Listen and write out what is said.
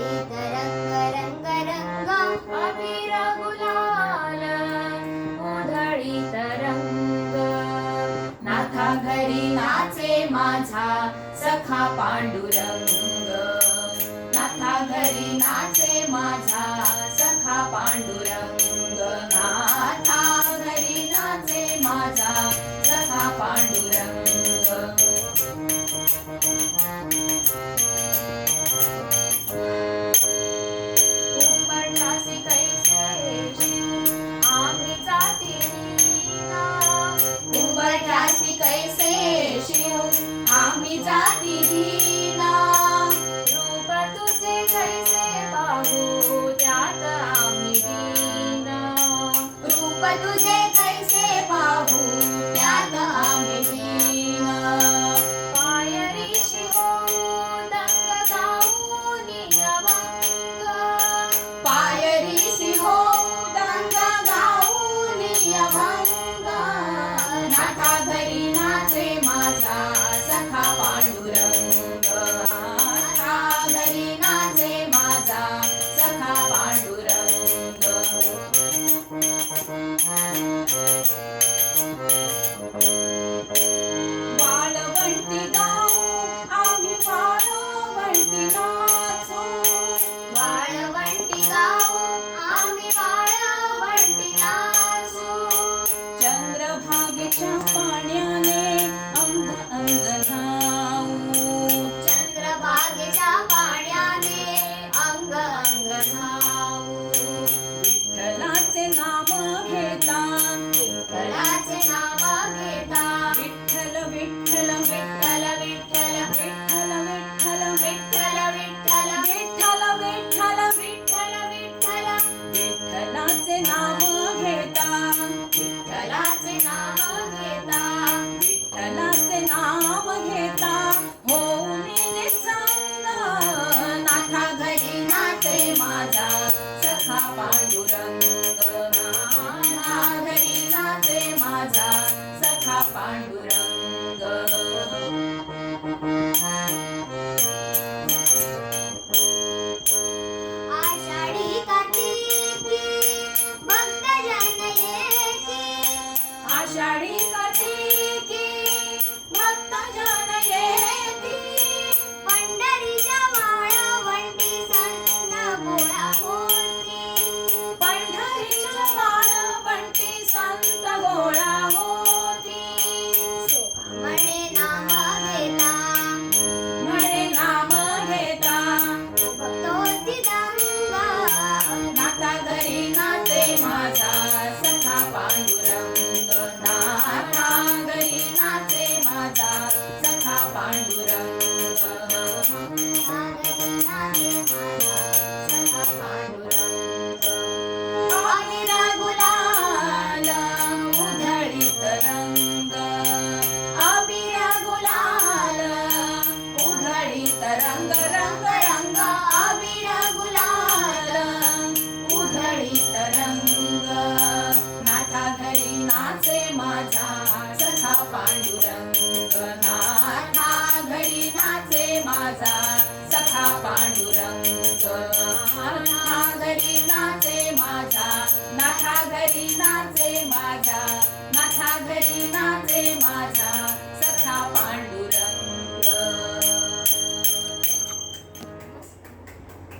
उधळीत रंग रंग रंग अबीर गुलाल उधळीत रंग नाथा घरी नाचे माझा सखा पांडुरंग नाथा घरी नाचे माझा सखा पांडुरंग नाथा घरी नाचे माझा सखा पांडुरंग उंबरठ्यासी कैसे शिव आम्ही जाती दीना उंबरठ्यासी कैसे शिव आम्ही जाती दीना रूप तुझे कैसे पाहू त्यात आम्ही दीना रूप तुझे कैसे पाहू त्यात आम्ही दीन पायरी शिव दंग गाऊनी अभंग पायरीशी हो दंग गाऊनी अभंग नाथा घरी नाचे माझा सखा पांडुरंग नाथा घरी नाचे माझा सखा पांडुरंग वाळवंटी गाऊ आम्ही वाळवंटी नाचू वाळवंटी गाऊ आम्ही वाळवंटी नाचू चंद्रभागेच्या पाण्याने अंग अंग न्हाऊ चंद्रभागेच्या पाण्याने अंग अंग न्हाऊ विठ्ठलाचे नाम घेता विठ्ठलाचे नाम घेता विठ्ठल विठ्ठल विठ्ठल विठ्ठल विठ्ठल विठ्ठल विठ्ठल विठ्ठल विठ्ठल विठ्ठल विठ्ठल विठ्ठल विठ्ठलाचे नाम घेता विठ्ठलाचे नाम घेता विठ्ठलाचे नाम घेता होऊन निसंग नाथा घरी नाचे माझा सखा पांडुरंग नाथा घरी नाचे माझा सखा पांडुरंग आषाढी कार्तिकी भक्तजन येती आषाढी कार्तिकी भक्तजन येती पंढरीच्या वाळवंटी संत गोळा होती पंढरीच्या वाळवंटी संत गोळा होती म्हणे नाम घेता म्हणे नाम घेता भक्तोती दंगा नाथा घरी नाचे माझा सखा पांडुरंग नाथा घरी नाचे माझा सखा पांडुरंग अबीर गुलाल उधळीत रंग अबीर गुलाल उधळीत रंग रंग रंग अबीर गुलाल उधळीत रंग नाथा घरी नाचे माझा सखा पांडुरंग नाथा घरी नाचे माझा सखा पांडुरंग नाथा घरी नाचे माझा नाथा घरी नाचे माझा